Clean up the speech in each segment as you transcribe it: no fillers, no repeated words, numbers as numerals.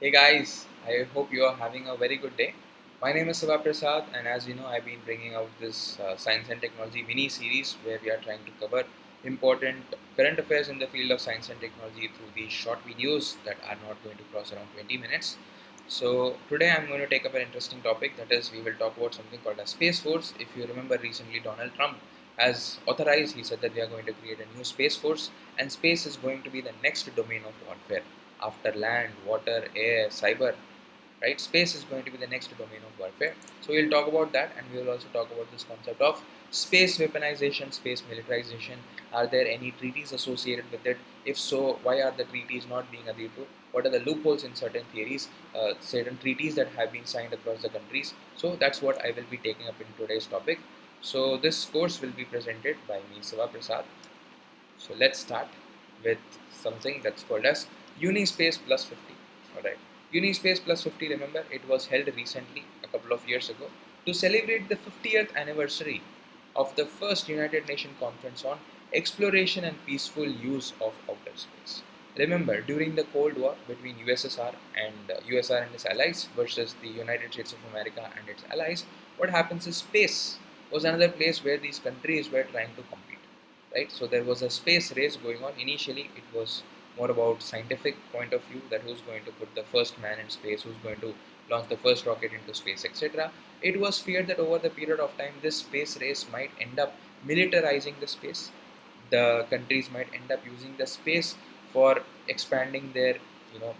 Hey guys, I hope you are having a very good day. My name is Siva Prasad, and as you know, I've been bringing out this Science and Technology mini series where we are trying to cover important current affairs in the field of science and technology through these short videos that are not going to cross around 20 minutes. So, today I'm going to take up an interesting topic, that is, we will talk about something called a Space Force. If you remember, recently Donald Trump has authorized, he said that we are going to create a new Space Force, and space is going to be the next domain of warfare after land, water, air, cyber, right? Space is going to be the next domain of warfare. So we'll talk about that, and we will also talk about this concept of space weaponization, space militarization. Are there any treaties associated with it? If so, why are the treaties not being adhered to? What are the loopholes in certain theories, certain treaties that have been signed across the countries? So that's what I will be taking up in today's topic. So this course will be presented by me, Siva Prasad. So let's start with something that's called as Unispace Plus 50. Alright, Unispace Plus 50, remember, it was held recently, a couple of years ago, to celebrate the 50th anniversary of the first United Nations Conference on Exploration and Peaceful Use of Outer Space. Remember, during the Cold War between USSR and its allies versus the United States of America and its allies, what happens is space was another place where these countries were trying to compete, right? So there was a space race going on. Initially, it was more about scientific point of view, that who's going to put the first man in space, who's going to launch the first rocket into space, etc. It was feared that over the period of time, this space race might end up militarizing the space. The countries might end up using the space for expanding their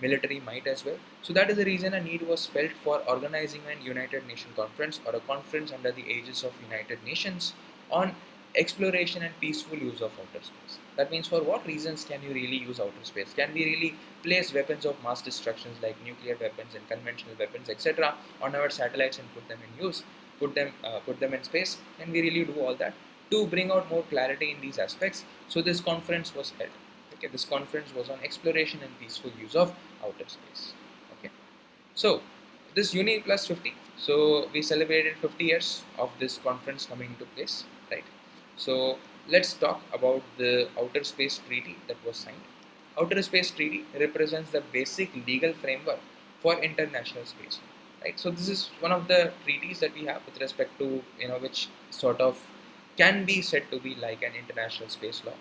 military might as well. So that is the reason a need was felt for organizing an United Nations conference, or a conference under the aegis of United Nations, on exploration and peaceful use of outer space. That means, for what reasons can you really use outer space? Can we really place weapons of mass destruction like nuclear weapons and conventional weapons, etc., on our satellites and put them in use, put them in space? Can we really do all that? To bring out more clarity in these aspects, so this conference was held. Okay, this conference was on exploration and peaceful use of outer space. Okay, so this Uni Plus 50. So we celebrated 50 years of this conference coming into place, right? So let's talk about the Outer Space Treaty that was signed. Outer Space Treaty represents the basic legal framework for international space, right? So this is one of the treaties that we have with respect to, which sort of can be said to be like an international space law,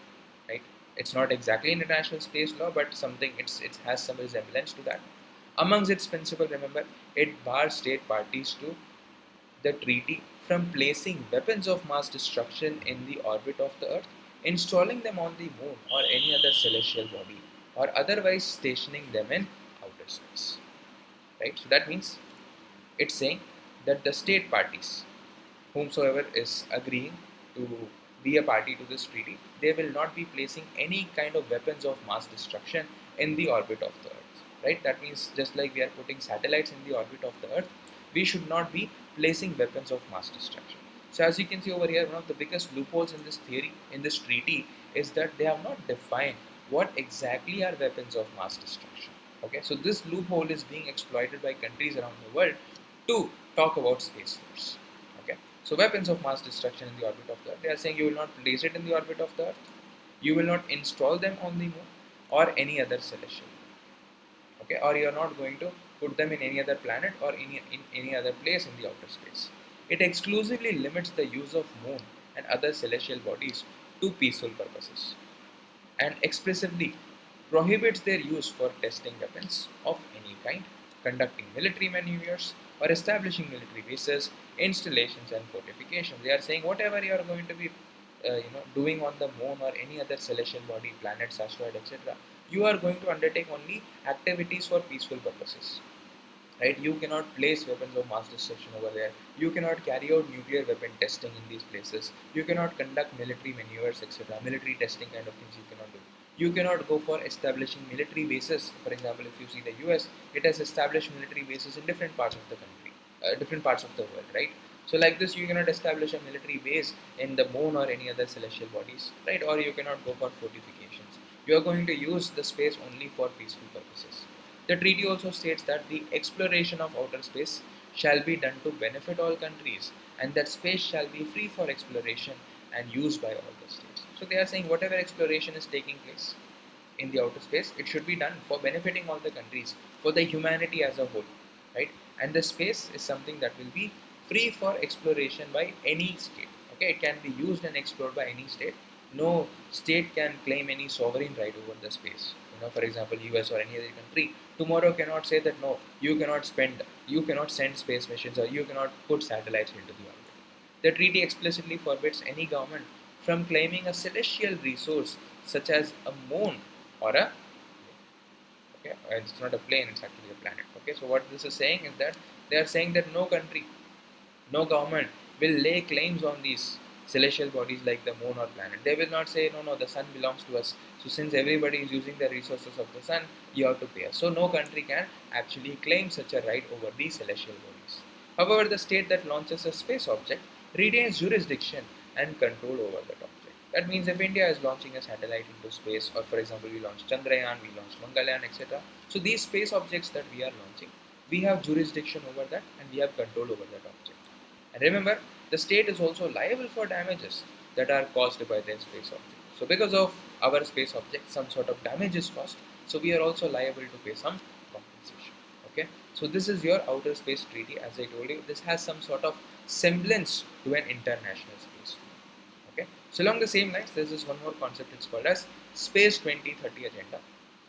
right? It's not exactly an international space law, but something, it has some resemblance to that. Amongst its principles, remember, it bars state parties to the treaty from placing weapons of mass destruction in the orbit of the Earth, installing them on the moon or any other celestial body, or otherwise stationing them in outer space. Right? So that means it's saying that the state parties, whomsoever is agreeing to be a party to this treaty, they will not be placing any kind of weapons of mass destruction in the orbit of the Earth. Right? That means, just like we are putting satellites in the orbit of the Earth, we should not be placing weapons of mass destruction. So as you can see over here, one of the biggest loopholes in this theory, in this treaty, is that they have not defined what exactly are weapons of mass destruction. Okay, so this loophole is being exploited by countries around the world to talk about space force. Okay, so weapons of mass destruction in the orbit of the Earth, they are saying you will not place it in the orbit of the Earth, you will not install them on the moon or any other celestial. Okay, or you are not going to put them in any other planet or in any other place in the outer space. It exclusively limits the use of moon and other celestial bodies to peaceful purposes, and expressively prohibits their use for testing weapons of any kind, conducting military maneuvers, or establishing military bases, installations, and fortifications. They are saying whatever you are going to be, doing on the moon or any other celestial body, planets, asteroid, etc., you are going to undertake only activities for peaceful purposes, right? You cannot place weapons of mass destruction over there, you cannot carry out nuclear weapon testing in these places, you cannot conduct military maneuvers, etc., military testing kind of things you cannot do. You cannot go for establishing military bases. For example, if you see the US, it has established military bases in different parts of the country, different parts of the world, right? So like this, you cannot establish a military base in the moon or any other celestial bodies, right? Or you cannot go for fortifications. You are going to use the space only for peaceful purposes. The treaty also states that the exploration of outer space shall be done to benefit all countries, and that space shall be free for exploration and used by all the states. So they are saying whatever exploration is taking place, in the outer space, it should be done for benefiting all the countries, for the humanity as a whole, right? And the space is something that will be free for exploration by any state. Okay, it can be used and explored by any state. No state can claim any sovereign right over the space. For example, US or any other country tomorrow cannot say that no, you cannot send space missions, or you cannot put satellites into the orbit. The treaty explicitly forbids any government from claiming a celestial resource such as a moon or a, okay, it's not a plane, it's actually a planet. Okay, so what this is saying is that they are saying that no country, no government will lay claims on these celestial bodies like the moon or planet. They will not say, no, no, the sun belongs to us. So since everybody is using the resources of the sun, you have to pay us. So no country can actually claim such a right over these celestial bodies. However, the state that launches a space object retains jurisdiction and control over that object. That means if India is launching a satellite into space, or for example, we launched Chandrayaan, we launched Mangalyaan, etc. So these space objects that we are launching, we have jurisdiction over that and we have control over that object. And remember, the state is also liable for damages that are caused by their space object. So because of our space object, some sort of damage is caused. So we are also liable to pay some compensation. Okay. So this is your outer space treaty. As I told you, this has some sort of semblance to an international space. Okay. So along the same lines, there is one more concept. It's called as Space 2030 Agenda.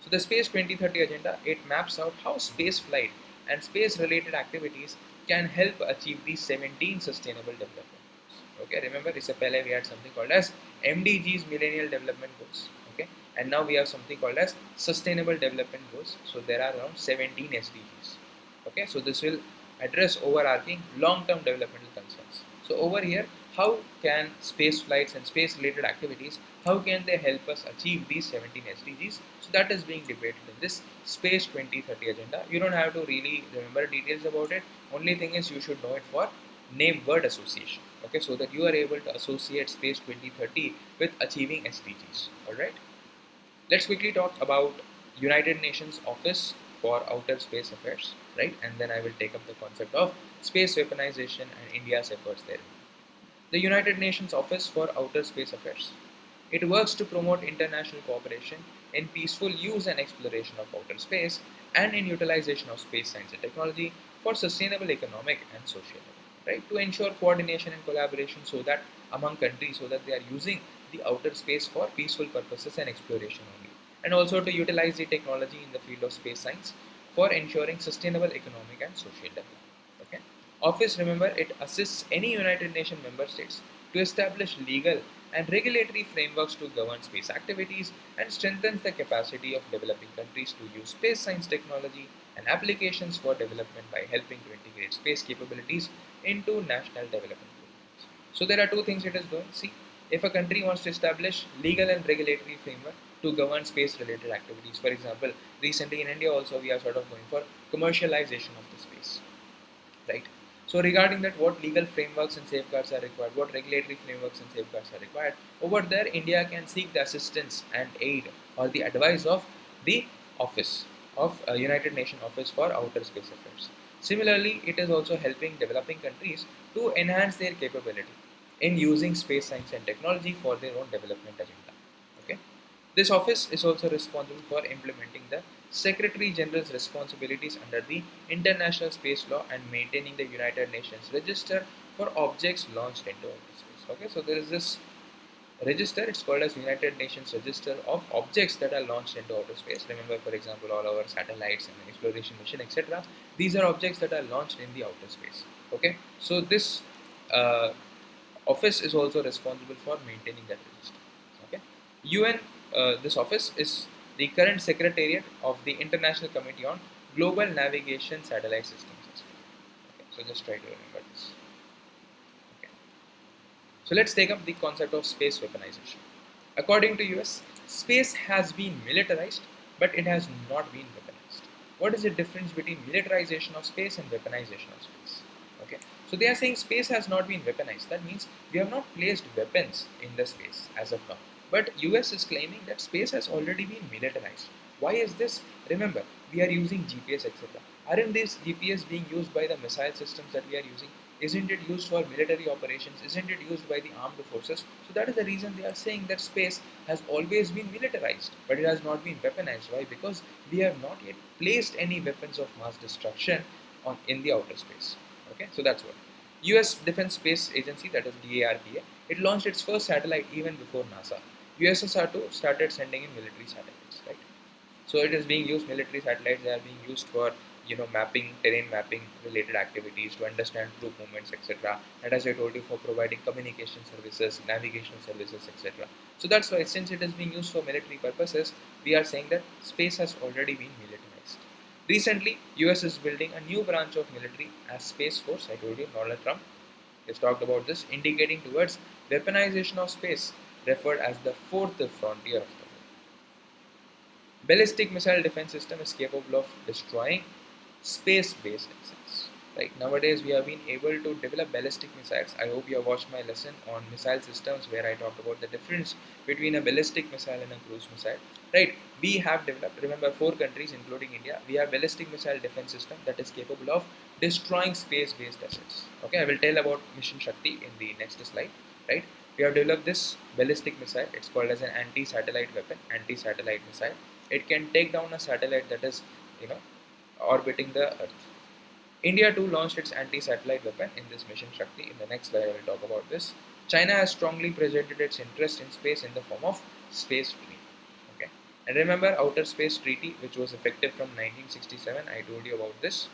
So the Space 2030 Agenda, it maps out how space flight and space-related activities can help achieve these 17 Sustainable Development Goals. Okay, remember, this pehle we had something called as MDGs, Millennial Development Goals. Okay, and now we have something called as Sustainable Development Goals. So there are around 17 SDGs. Okay, so this will address overarching long-term developmental concerns. So over here, how can space flights and space-related activities, how can they help us achieve these 17 SDGs? So that is being debated in this Space 2030 agenda. You don't have to really remember details about it. Only thing is you should know it for name word association. Okay, so that you are able to associate Space 2030 with achieving SDGs. Alright. Let's quickly talk about United Nations Office for Outer Space Affairs, right? And then I will take up the concept of space weaponization and India's efforts there. The United Nations Office for Outer Space Affairs. It works to promote international cooperation in peaceful use and exploration of outer space and in utilization of space science and technology for sustainable economic and social development, right? To ensure coordination and collaboration so that among countries, so that they are using the outer space for peaceful purposes and exploration only, and also to utilize the technology in the field of space science for ensuring sustainable economic and social development. Okay. Office, remember, it assists any United Nations member states to establish legal and regulatory frameworks to govern space activities and strengthens the capacity of developing countries to use space science technology and applications for development by helping to integrate space capabilities into national development programs. So there are two things it is doing. See, if a country wants to establish legal and regulatory framework to govern space related activities, for example, recently in India also we are sort of going for commercialization of the space, right? So regarding that, what legal frameworks and safeguards are required, what regulatory frameworks and safeguards are required, over there India can seek the assistance and aid or the advice of the office of United Nations Office for Outer Space Affairs. Similarly, it is also helping developing countries to enhance their capability in using space science and technology for their own development agenda. Okay. This office is also responsible for implementing the Secretary General's responsibilities under the International Space Law and maintaining the United Nations Register for objects launched into outer space. Okay, so there is this register, it's called as United Nations Register of objects that are launched into outer space. Remember, for example, all our satellites and exploration mission, etc. These are objects that are launched in the outer space. Okay, so this office is also responsible for maintaining that register. Okay, UN, this office is the current secretariat of the International Committee on Global Navigation Satellite Systems as well. Okay, so just try to remember this. Okay. So let's take up the concept of space weaponization. According to US, space has been militarized, but it has not been weaponized. What is the difference between militarization of space and weaponization of space? Okay, so they are saying space has not been weaponized. That means we have not placed weapons in the space as of now. But US is claiming that space has already been militarized. Why is this? Remember, we are using GPS, etc. Aren't these GPS being used by the missile systems that we are using? Isn't it used for military operations? Isn't it used by the armed forces? So that is the reason they are saying that space has always been militarized, but it has not been weaponized. Why? Because we have not yet placed any weapons of mass destruction on in the outer space. Okay, so that's what. US Defense Space Agency, that is DARPA, it launched its first satellite even before NASA. USSR too started sending in military satellites, right? So it is being used, military satellites, they are being used for mapping, terrain mapping related activities to understand troop movements, etc. And as I told you, for providing communication services, navigation services, etc. So that's why, since it is being used for military purposes, we are saying that space has already been militarized. Recently, US is building a new branch of military as Space Force. I told you, Donald Trump has talked about this, indicating towards weaponization of space, referred as the fourth frontier of the world. Ballistic missile defense system is capable of destroying space-based assets. Right, nowadays we have been able to develop ballistic missiles. I hope you have watched my lesson on missile systems where I talked about the difference between a ballistic missile and a cruise missile. Right, we have developed, remember, 4 countries including India, we have ballistic missile defense system that is capable of destroying space-based assets. Okay, I will tell about Mission Shakti in the next slide. Right, we have developed this ballistic missile. It's called as an anti-satellite weapon, anti-satellite missile. It can take down a satellite that is, you know, orbiting the Earth. India too launched its anti-satellite weapon in this Mission Shakti. In the next slide, I will talk about this. China has strongly presented its interest in space in the form of space treaty. Okay, and remember Outer Space Treaty, which was effective from 1967. I told you about this.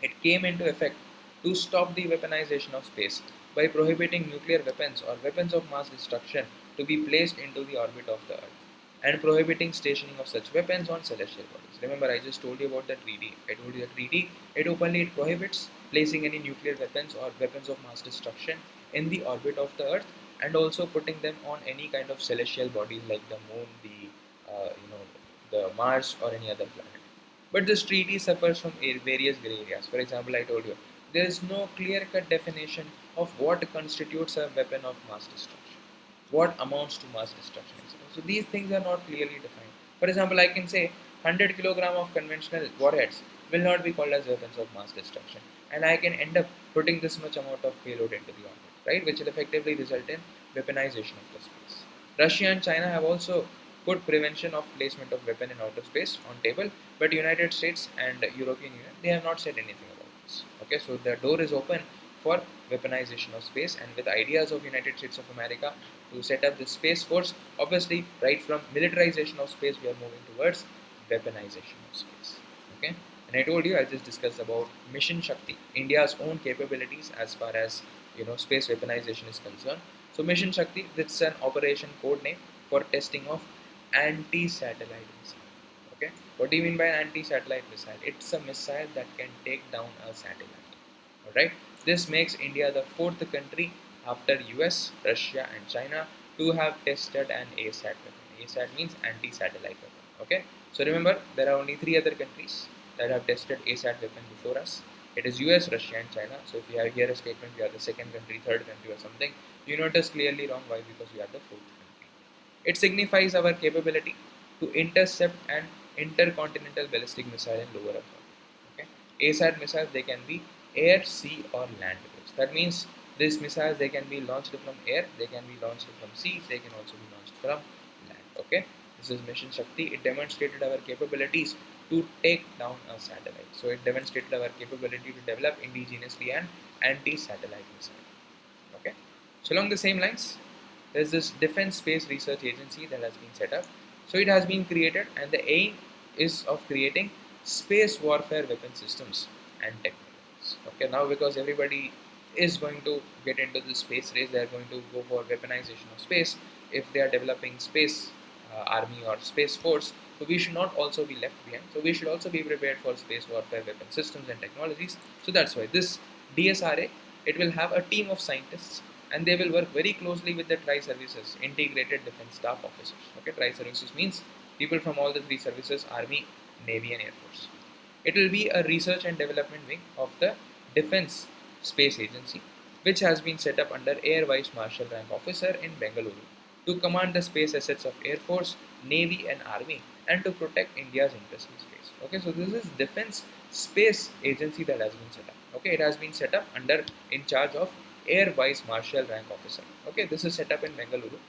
It came into effect to stop the weaponization of space by prohibiting nuclear weapons or weapons of mass destruction to be placed into the orbit of the Earth, and prohibiting stationing of such weapons on celestial bodies. Remember, I just told you about the treaty. I told you the treaty, it prohibits placing any nuclear weapons or weapons of mass destruction in the orbit of the Earth, and also putting them on any kind of celestial bodies like the moon, the Mars, or any other planet. But this treaty suffers from various gray areas. For example, I told you there is no clear-cut definition of what constitutes a weapon of mass destruction, what amounts to mass destruction, etc. So these things are not clearly defined. For example, I can say 100 kilogram of conventional warheads will not be called as weapons of mass destruction, and I can end up putting this much amount of payload into the orbit, right, which will effectively result in weaponization of the space. Russia and China have also put prevention of placement of weapon in outer space on table, but United States and European Union, they have not said anything about this. Okay, so the door is open for weaponization of space, and with ideas of United States of America to set up the space force, obviously right from militarization of space we are moving towards weaponization of space. Okay, and I told you, I just discussed about Mission Shakti, India's own capabilities as far as space weaponization is concerned. So Mission Shakti, it's an operation code name for testing of anti-satellite missile. Okay, what do you mean by an anti-satellite missile? It's a missile that can take down a satellite. All right, this makes India the fourth country after US, Russia, and China to have tested an ASAT weapon. ASAT means anti-satellite weapon. Okay, so remember there are only 3 other countries that have tested ASAT weapon before us. It is US, Russia, and China. So if you have here a statement, we are the second country, third country, or something, you know it is clearly wrong. Why? Because we are the fourth country. It signifies our capability to intercept an intercontinental ballistic missile in lower Earth orbit. Okay? ASAT missiles, they can be air, sea, or land based. That means these missiles, they can be launched from air, they can be launched from sea, they can also be launched from land. Okay, this is Mission Shakti. It demonstrated our capabilities to take down a satellite. So it demonstrated our capability to develop indigenously an anti-satellite missile. Okay, so along the same lines, there's this Defense Space Research Agency that has been set up. So it has been created, and the aim is of creating space warfare weapon systems and technologies. Okay, now because everybody is going to get into the space race, they are going to go for weaponization of space. If they are developing space army or space force, so we should not also be left behind. So we should also be prepared for space warfare weapon systems and technologies. So that's why this DSRA, it will have a team of scientists, and they will work very closely with the tri-services, integrated defense staff officers. Okay, tri-services means people from all the 3 services: Army, Navy, and Air Force. It will be a research and development wing of the Defense Space Agency, which has been set up under Air Vice Marshal rank officer in Bengaluru to command the space assets of Air Force, Navy, and Army and to protect India's interest in space. Okay, so this is Defense Space Agency that has been set up. Okay, it has been set up under in charge of Air Vice Marshal rank officer. Okay, this is set up in Bengaluru,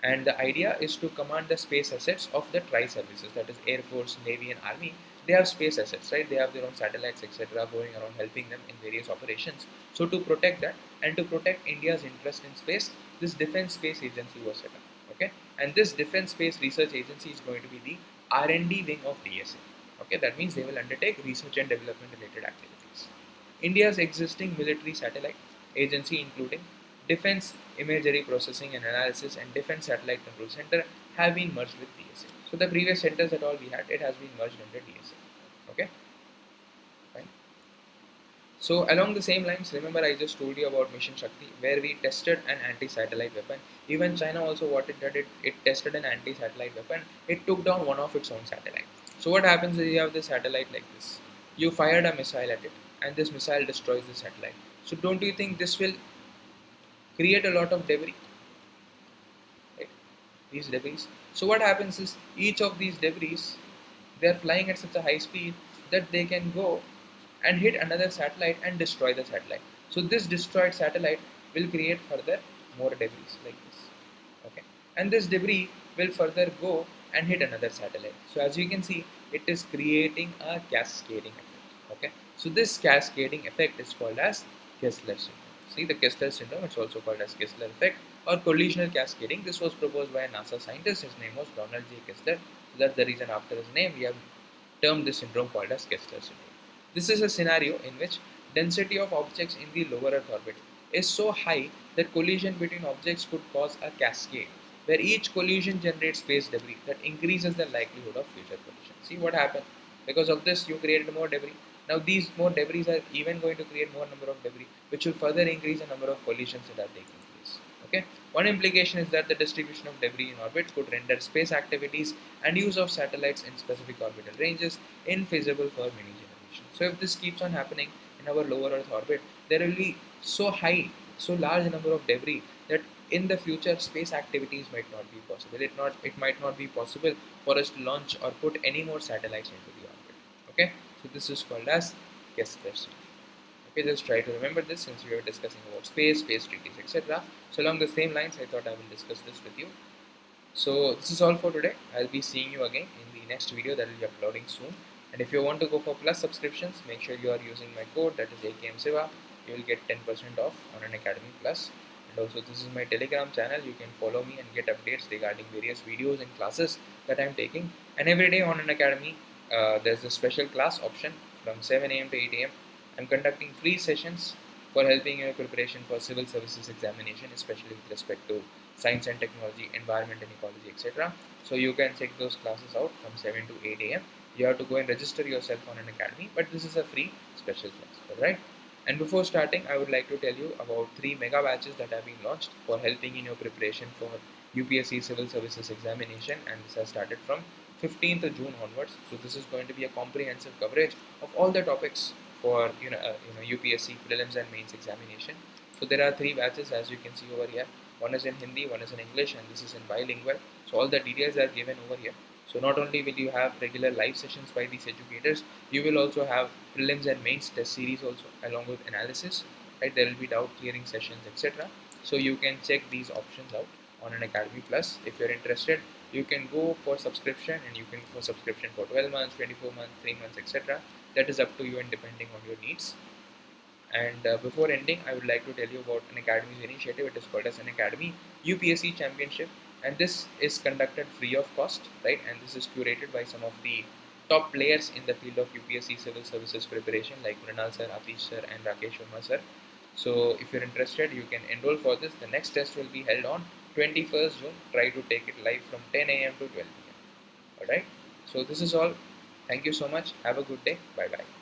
and the idea is to command the space assets of the tri-services, that is Air Force, Navy and Army. They have space assets, right? They have their own satellites, etc., going around helping them in various operations. So to protect that and to protect India's interest in space, this Defense Space Agency was set up. Okay, and this Defense Space Research Agency is going to be the R&D wing of DSA. Okay, that means they will undertake research and development related activities. India's existing military satellite agency, including Defense Imagery Processing and Analysis and Defense Satellite Control Center, have been merged with DSA. So the previous centers that all we had, it has been merged under DSA. Okay, fine. So along the same lines, remember I just told you about Mission Shakti, where we tested an anti-satellite weapon. Even China also what it did, it tested an anti-satellite weapon. It took down one of its own satellite. So what happens is you have this satellite like this. You fired a missile at it, and this missile destroys the satellite. So don't you think this will create a lot of debris? Right? These debris. So what happens is each of these debris, they are flying at such a high speed that they can go and hit another satellite and destroy the satellite. So this destroyed satellite will create further more debris like this. Okay, and this debris will further go and hit another satellite. So as you can see, it is creating a cascading effect. Okay, so this cascading effect is called as Kessler syndrome. See the Kessler syndrome, it's also called as Kessler effect or collisional cascading. This was proposed by a NASA scientist. His name was Donald J. Kessler. So that's the reason after his name we have termed this syndrome called as Kessler syndrome. This is a scenario in which density of objects in the lower Earth orbit is so high that collision between objects could cause a cascade, where each collision generates space debris that increases the likelihood of future collision. See what happened? Because of this, you created more debris. Now these more debris are even going to create more number of debris, which will further increase the number of collisions that are taking place. Okay. One implication is that the distribution of debris in orbit could render space activities and use of satellites in specific orbital ranges infeasible for many generations. So if this keeps on happening in our lower Earth orbit, there will be so large number of debris that in the future space activities might not be possible. It might not be possible for us to launch or put any more satellites into the orbit. Okay, so this is called as Kessler syndrome. Okay, just try to remember this since we were discussing about space treaties, etc. So along the same lines, I thought I will discuss this with you. So this is all for today. I'll be seeing you again in the next video that will be uploading soon. And if you want to go for plus subscriptions, make sure you are using my code, that is AKM Siva. You will get 10% off on an Academy Plus. And also this is my Telegram channel. You can follow me and get updates regarding various videos and classes that I'm taking. And every day on an Academy, there's a special class option from 7 a.m. to 8 a.m. I'm conducting free sessions for helping you in preparation for civil services examination, especially with respect to science and technology, environment and ecology, etc. So you can check those classes out from 7 to 8 a.m. You have to go and register yourself on an academy, but this is a free special class, alright? And before starting, I would like to tell you about 3 mega batches that have been launched for helping in your preparation for UPSC civil services examination, and this has started from 15th of June onwards. So this is going to be a comprehensive coverage of all the topics for UPSC prelims and mains examination. So there are 3 batches as you can see over here. One is in Hindi, one is in English, and this is in bilingual. So all the details are given over here. So not only will you have regular live sessions by these educators, you will also have prelims and mains test series also along with analysis. Right, there will be doubt clearing sessions, etc. So you can check these options out on an Academy Plus. If you're interested, you can go for subscription, and you can go for subscription for 12 months, 24 months, 3 months, etc. That is up to you and depending on your needs. And before ending, I would like to tell you about an Academy's initiative. It is called as an Academy UPSC Championship, and this is conducted free of cost, right? And this is curated by some of the top players in the field of UPSC civil services preparation, like Mrinal sir, Atish sir, and Rakesh Sharma sir. So if you're interested, you can enroll for this. The next test will be held on 21st June. Try to take it live from 10 a.m. to 12 p.m. Alright. So this is all. Thank you so much. Have a good day. Bye bye.